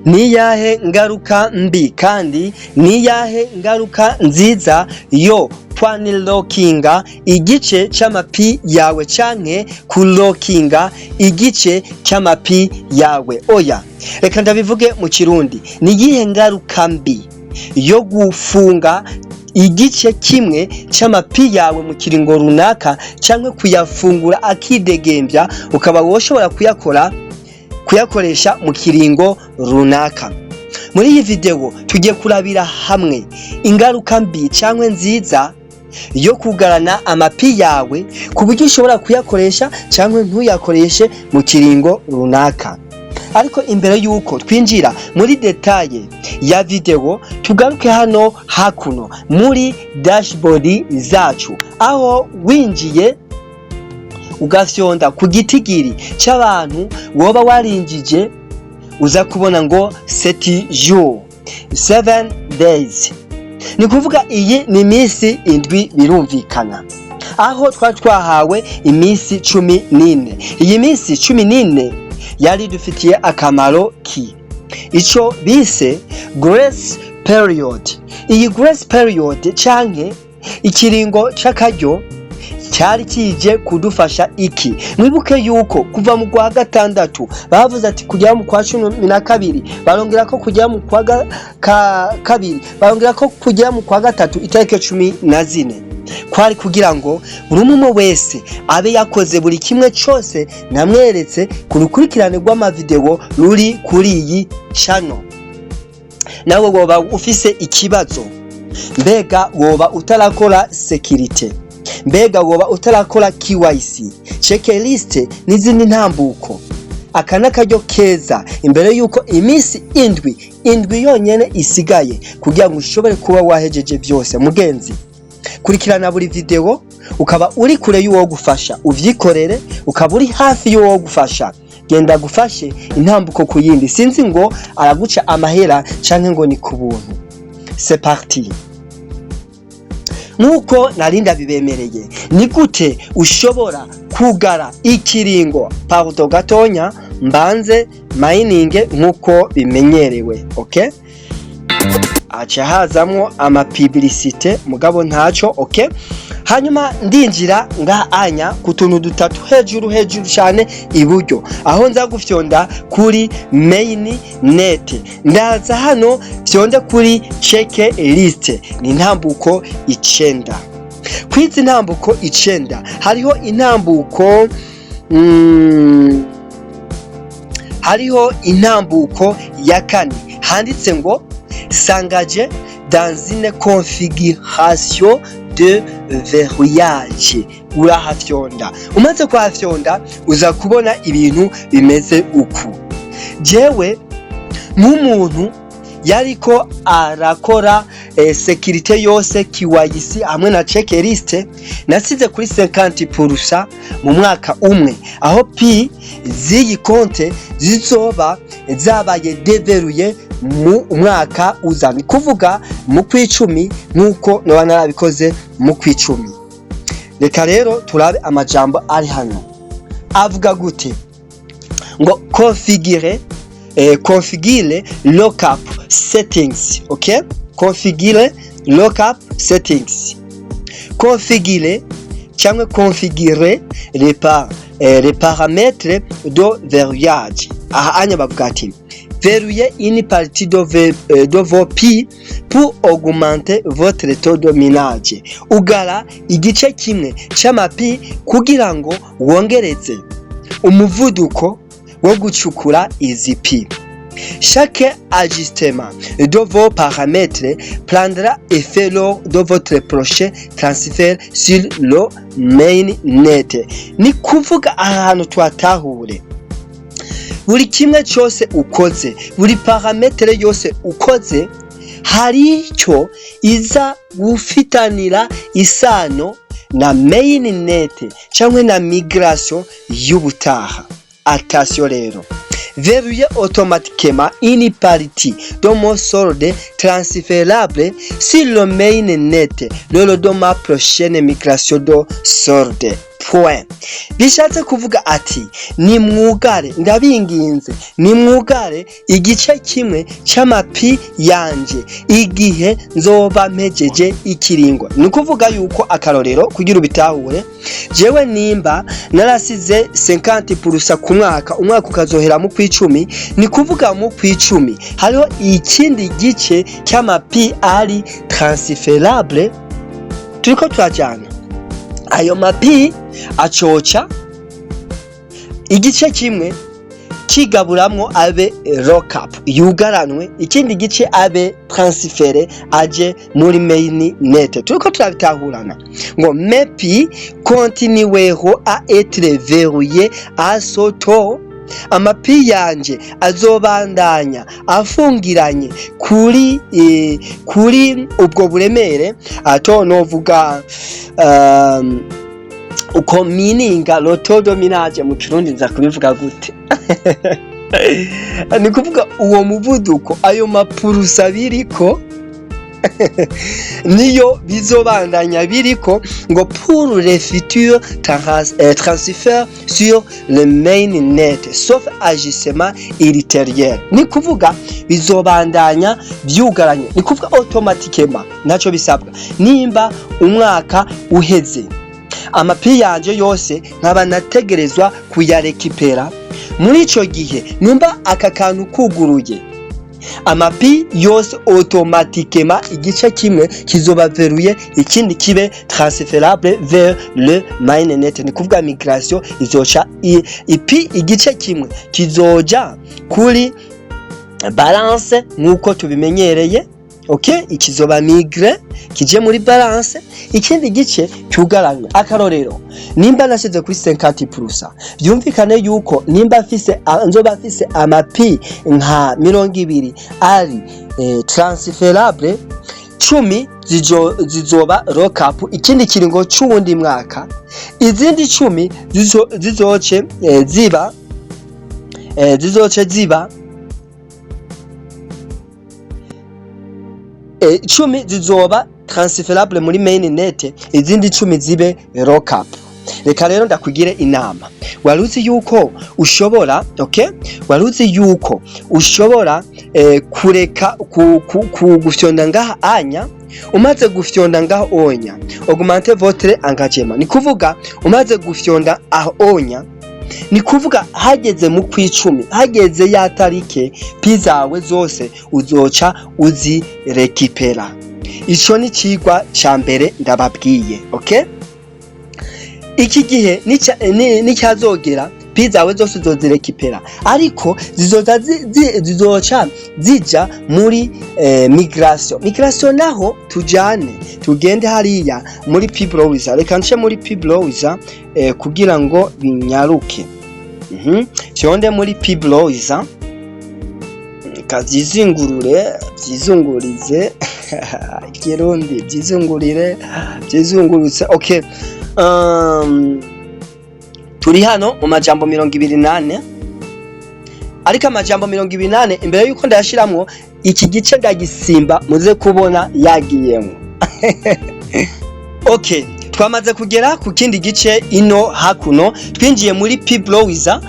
niyahe ngaruka mbi kandi niyahe ngaruka nziza yo kwanilokinga igice c'amapi yawe canke kulokinga igice c'amapi yawe? Oya, reka ndabivuge mu Kirundi. Niyihe ngaruka mbi yo gufunga igice kimwe c'amapi yawe mu kiringo runaka canke kuyafungura akidegembya ukaba woshobora kuyakoresha mu kiringo runaka? Muri iyi video tugiye kurabira hamwe ingaruka mbi canke nziza yo kugarana amapi yawe ku buryo ushobora kuyakoresha canke ntuyakoreshe mu kiringo runaka. Ariko imbere yuko twinjira muri detaye ya video, tugaruke hano hakuno muri dashboard zacu, aho winjiye ugafyonda ku gitigiri c'abantu woba warinjije uza kubona ngo 7 jours 7 days. Ni kuvuga iyi ni iminsi indwi birumvikana, aho twahawe iminsi 14. Iyi minsi 14 yari dufitiye akamaro ki? Ico bise grace period. Iyi grace period canke ikiringo c'akaryo cyari kije kudufasha iki? Mwibuke yuko kuva mu kwa gatandatu bavuze ati kujya mu kwa 12, barongera ko kujya mu kwa kabiri, barongera ko kujya mu kwa gatatu itariki 14, kwari kugira ngo buri umwe wese abe yakoze buri kimwe cyose namweretse ku rukurikirane rw'amavideo ruri kuri iyi channel. Nawe woba ufise ikibazo, mbega woba utarakora security, mbega woba utarakora KYC, checklist n'izindi ntambuko, aka nakaryo keza imbere yuko iminsi indwi yonyene isigaye kugira ngo ushobore kuba wahejeje byose. Mugenzi, kurikirana buri video, ukaba uri kure y'uwo gufasha uvyikorere, ukaba uri hafi y'uwo gufasha genda gufashe intambuko ku yindi. Sinzi ngo araguca amahera canke ngo ni ku buntu. C'est parti. Nuko narinda bibemereye, ni gute ushobora kugara ikiringo? Pardon gatonya, mbanze mining nkuko bimenyerewe, okay? Acha hazamwo ama publicité mugabo ntaco, okay? Hanyuma ndinjira anya kutuntu dutatu hejuru cyane iburyo, aho nza gufyonda kuri main net. Ndaza hano fyonde kuri check list. Ni intambuko 9. Kwizi intambuko 9 hariho intambuko ya 4 handitse ngo s'engager dans une configuration de verrouillage. Urahafyonda, umaze kuhafyonda uza kubona ibintu bimeze uku. Jewe nk'umuntu yariko arakora security yose KYC hamwe na checklist, nasize kuri 50% mu mwaka umwe, aho pi z'iyi konte zizoba zabaye deveruye mu mwaka uza. Ni kuvuga mu kw'icumi nkuko noba narabikoze mu kw'icumi. Reka rero turabe amajambo ari hano. Avuga gute? Ngo configure lookup settings, okay? Configure lookup settings. Configure les paramètres de verrouillage. Aha anya bavuga ati verrouiller une partie de vos pi pour augmenter votre taux de minage. Ugara igice kimwe c'amapi kugira ngo wongereze umuvuduko wo gucukura izi pi. Chaque ajustement de vos paramètres prendra effet lors de votre prochain transfert sur le mainnet. Ni kuvuga ahantu twatahure buri kimwe cyose ukoze, buri parametre yose ukoze, hari icyo iza gufitanira isano na mainnet cyangwa na migration y'ubutaha. Attention rero, verrouiller automatiquement une partie de mon solde transférable sur le mainnet lors de ma prochaine migration de solde. point. Bishatse kuvuga ati ni mwugare, ndabinginze ni mwugare igice kimwe c'amapi yanje igihe nzoba mpejeje ikiringo. Ni kuvuga yuko akarorero kugira ubitahure, jewe nimba narasize 50% ku mwaka, umwaka ukazohera mu kw'icumi, ni kuvuga mu kw'icumi hariho ikindi gice cy'amapi ari transferable turiko turajana. Ayo mapi acoca igice kimwe kigaburamwo abe lock up yugaranwe, ikindi gice abe transfere aje muri main net. Turiko turabitahurana ngo mepi continueront à être verrouillé à ce taux. Amapi yanje azobandanya afungiranye kuri ubwo buremere, ato novuga uko mininga loto dominage mu Kirundi nza kubivuga gute? Ni kuvuga uwo muvuduko ayo mapurusa biriko niyo bizobandanya biriko ngo pour les futurs transferts sur le main net sauf agissement ultérieur. Ni kuvuga bizobandanya byugaranye, ni kuvuga automatiquement naco bisabwa nimba umwaka uheze amapi yanje yose nkaba nategerezwa kuyarekipera. Muri ico gihe nimba aka kantu kuguruye, amapi yose automatiquement igice kimwe kizoba verrouillé, ikindi kibe transférable vers le mainnet. Ni kuvuga migration izoca ipi igice kimwe kizoja kuri balance nkuko tubimenyereye. Okay, ikizoba migre kije muri balance, ikindi gice cyugaranywe. Akarorero nimba nasize kuri 50%, byumvikane yuko nimba nzoba afise amapi nka 20 ari transferable, 10 zizoba lock up ikindi kiringo c'uwundi mwaka, izindi 10 zizoce ziba 10 zizoba transferable muri main net, izindi 10 zibe lock up. Reka rero ndakugire inama. Waruzi yuko ushobora waruzi yuko ushobora kureka gufyonda ngaha anya, umaze gufyonda ngaha onya augmenter votre engagement. Ni kuvuga umaze gufyonda aho onya, ni kuvuga hageze mu kw'icumi, hageze ya tarike pizawe zose uzoca uzirekipera. Ico ni cigwa ca mbere ndababwiye. Okay, iki gihe nicyazogera pizawe zose uzozirekipera, ariko zizoca zija muri migration naho tugende hariya muri pibrowiza. Reka nce muri pibrowiza kugira ngo binyaruke. Cyonde muri pibrowiza byizungurize Kirundi byizungurutse. Okay, turi hano mu majambo 28, ariko amajambo 28 imbere yuko ndayashiramwo iki gice ndagisimba muze kubona yagiyemo. Okay, twamaze kugera ku kindi gice ino hakuno, twinjiye muri pibrowiza.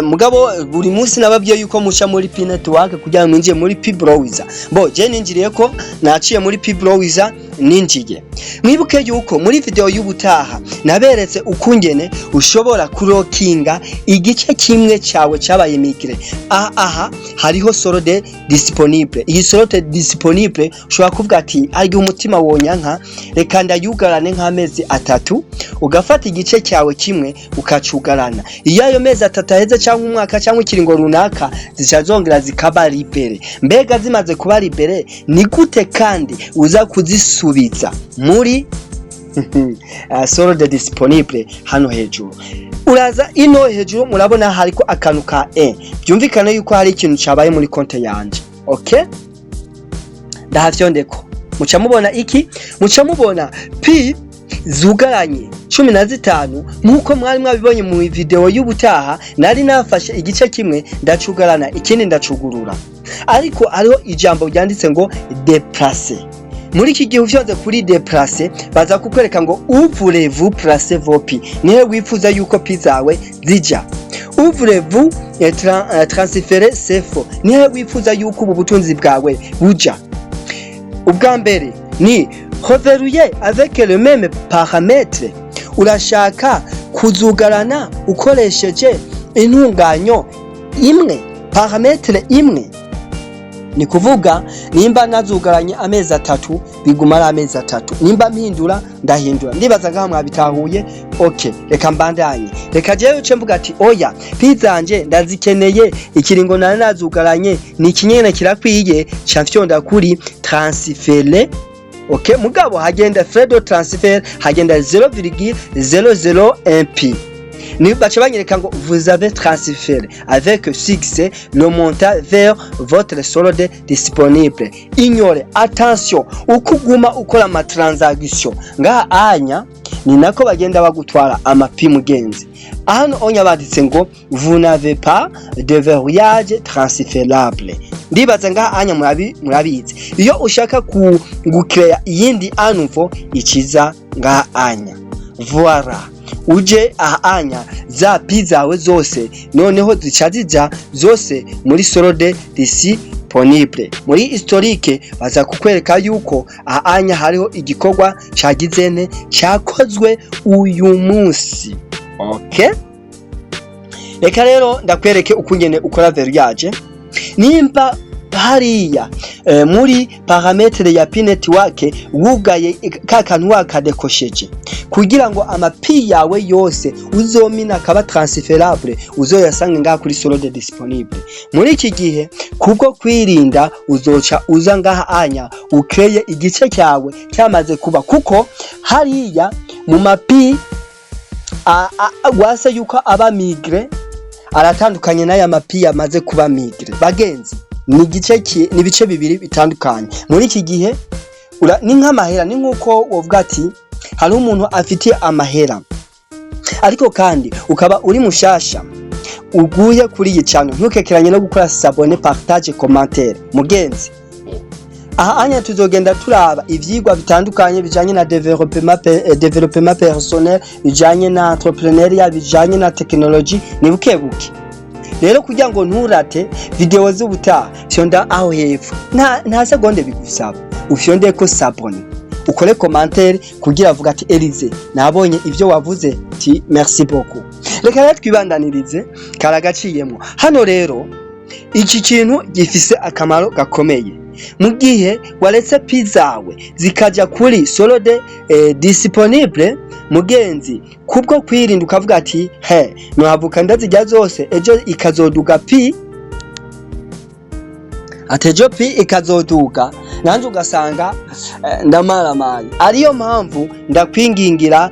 Mugabo buri munsi nababwiye yuko musha muri P network kugira ngo mwinjiye muri pibrowiza. Bo je ninjiriye ko naciye muri pibrowiza ninjiye. Mwibuke yuko muri video y'ubutaha naberetse ukungene ushobora kurokinga igice kimwe cyawe cyabaye migre. Aha hariho solde disponible. Iyi solde disponible ushobora kuvuga ati ari umutima wonyanka, reka ndayugarane nk'amezi 3, ugafata igice cyawe kimwe ukacugarana. Iyo ayo mezi 3 aheze cyangwa umwaka cyangwa ikiringo runaka, zicazongera zikaba libere. Mbega zimaze kuba libere, ni gute kandi uza kuzisubiza muri solde disponible hano hejuru? Uraza ino hejuru murabona hariko akantu ka byumvikana yuko hari ikintu cyabaye muri konte yanje. Okay, ndahavyondeko muca mubona iki, muca mubona P zugaranye 15 nkuko mwari mwabibonye mu video y'ubutaha. Nari nafashe igice kimwe ndacugarana, ikindi ndacugurura, ariko ariho ijambo ryanditse ngo déplacer. muri iki gihe ufyoze kuri déplacer baza kukwereka ngo où voulez-vous placer vos pi, nihe wifuza yuko pi zawe zija. Où voulez-vous transférer ces fonds, nihe wifuza yuko ubu butunzi bwawe buja. Ubwa mbere ni reverrouiller avec le même paramètre, urashaka kuzugarana ukoresheje intunganyo imwe, parametre imwe. Ni kuvuga nimba nazugaranye amezi 3 biguma ari amezi 3, nimba mpindura ndahindura. Ndibaza ngaha mwabitahuye. Okay, reka mbandanye. Reka jewe uce mvuga ati oya pizanje ndazikeneye ikiringo nari nazugaranye ni kinyene kirakwiye cyafyonda kuri transfert. Okay, mugabo hagenda frais de transfert hagenda 0,001 pi. Ni bacha banyereka ngo vous avez transféré avec succès le montant vers votre solde disponible. Ignore, attention, ukuguma ukora ama transaction ngaha anya ni nako bagenda bagutwara amapi mugenzi. Hano onya baditse ngo vous n'avez pas de verrouillage transférable. Ndibaza ngaha anya murabizi iyo ushaka gukrea iyindi anuvo ikiza ngaha anya. Voilà, uje ahanya za pizawe zose noneho zicazija zose muri solde disponible. Muri historique baza kukwereka yuko ahanya hariho igikorwa cagizene cyakozwe uyu munsi. Okay, reka rero ndakwereke ukungene ukora verrouillage. Nimba hariya muri parametre ya pi network wugaye kakantu wakadekosheje kugira ngo amapi yawe yose uzomina kaba transferable uzoyasanga ngaha kuri solde disponible. Muri iki gihe kubwo kwirinda uzoca uza ngaha anya ukreye igice cyawe cyamaze kuba, kuko hariya mu mapi wase yuko aba migre aratandukanye n'aya mapi yamaze kuba migre. Bagenzi, ni bice bibiri bitandukanye. Muri iki gihe ni nk'amahera, ni nkuko wovuga ati hari umuntu afitiye amahera ariko kandi ukaba uri mushasha uguye kuri iyi channel, ntukekeranye no gukora s'abonner, partage, commentaire. Mugenzi, aha anya tuzogenda turaba ivyigwa bitandukanye bijanye na development personnel, bijanye na entrepreneuriat, bijanye na technology. Ni bukebuke rero kugira ngo nturate video z'ubutaha fyonda aho hepfo nta segonde bigusaba ufyonde ko s'abonner, ukore commentaire kugira avuga ati Elize nabonye ivyo wavuze, ti merci beaucoup. Reka rero twibandanirize karagaciyemo hano. Rero iki kintu gifise akamaro gakomeye. Mu gihe waretse pizawe zikaja kuri solde disponible, mugenzi, kubwo kwirinda ukavuga ati nohavuka ndazijya zose ejo ikazoduga pi, atejo pi ikazoduga nanje ugasanga ndamaramaye. Ariyo mpamvu ndakwingingira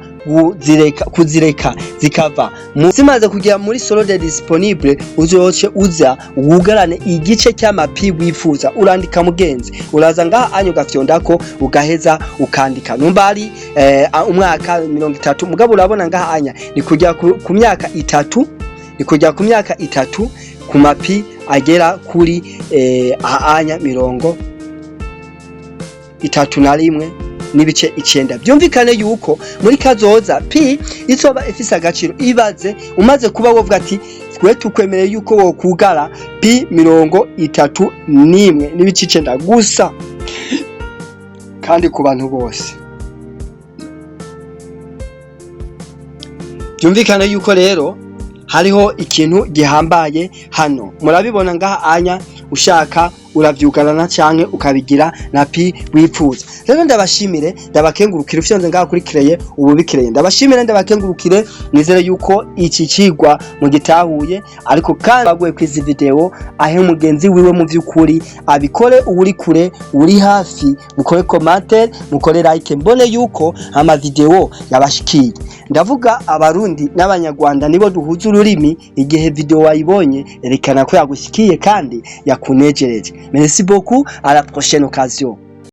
kuzireka zikava zimaze kugera muri solde disponible. Uzoce uza wugarane igice cy'amapi wifuza, urandika mugenzi, uraza ngaha anyu gafyondako ugaheza ukandika numba ari umwaka 30. Mugabo urabona ngaha anya ni kujya ku myaka 3, ni kujya ku myaka 3 ku mapi agera kuri anya 31 n'ibice 9. Byumvikane yuko muri kazoza pi izoba ifise agaciro. Ibaze umaze kuba wovuga ati twe tukwemereye yuko wo kugara pi 31 n'ibice 9 gusa kandi ku bantu bose. Byumvikane yuko rero hariho ikintu gihambaye hano. Murabibona ngaha anya ushaka uravyugarana canke ukabigira na pi wifuza. Rero ndabashimire, ndabakengurukire ufyonze ngaha kuri kreye ubu bikireye. Ndabashimire, ndabakengurukire, nizere yuko iki cigwa mu gitahuye, ariko kandi baguye kwizi video ahe mugenzi wiwe mu vyukuri abikore. Uri kure uri hafi mukore commentaire, mukore like, mbone yuko ama video yabashikiye. Ndavuga abarundi n'abanyarwanda nibo duhuza ururimi. Igihe video wayibonye erekana ko yagushikiye kandi yakunejereje. Merci beaucoup, à la prochaine occasion.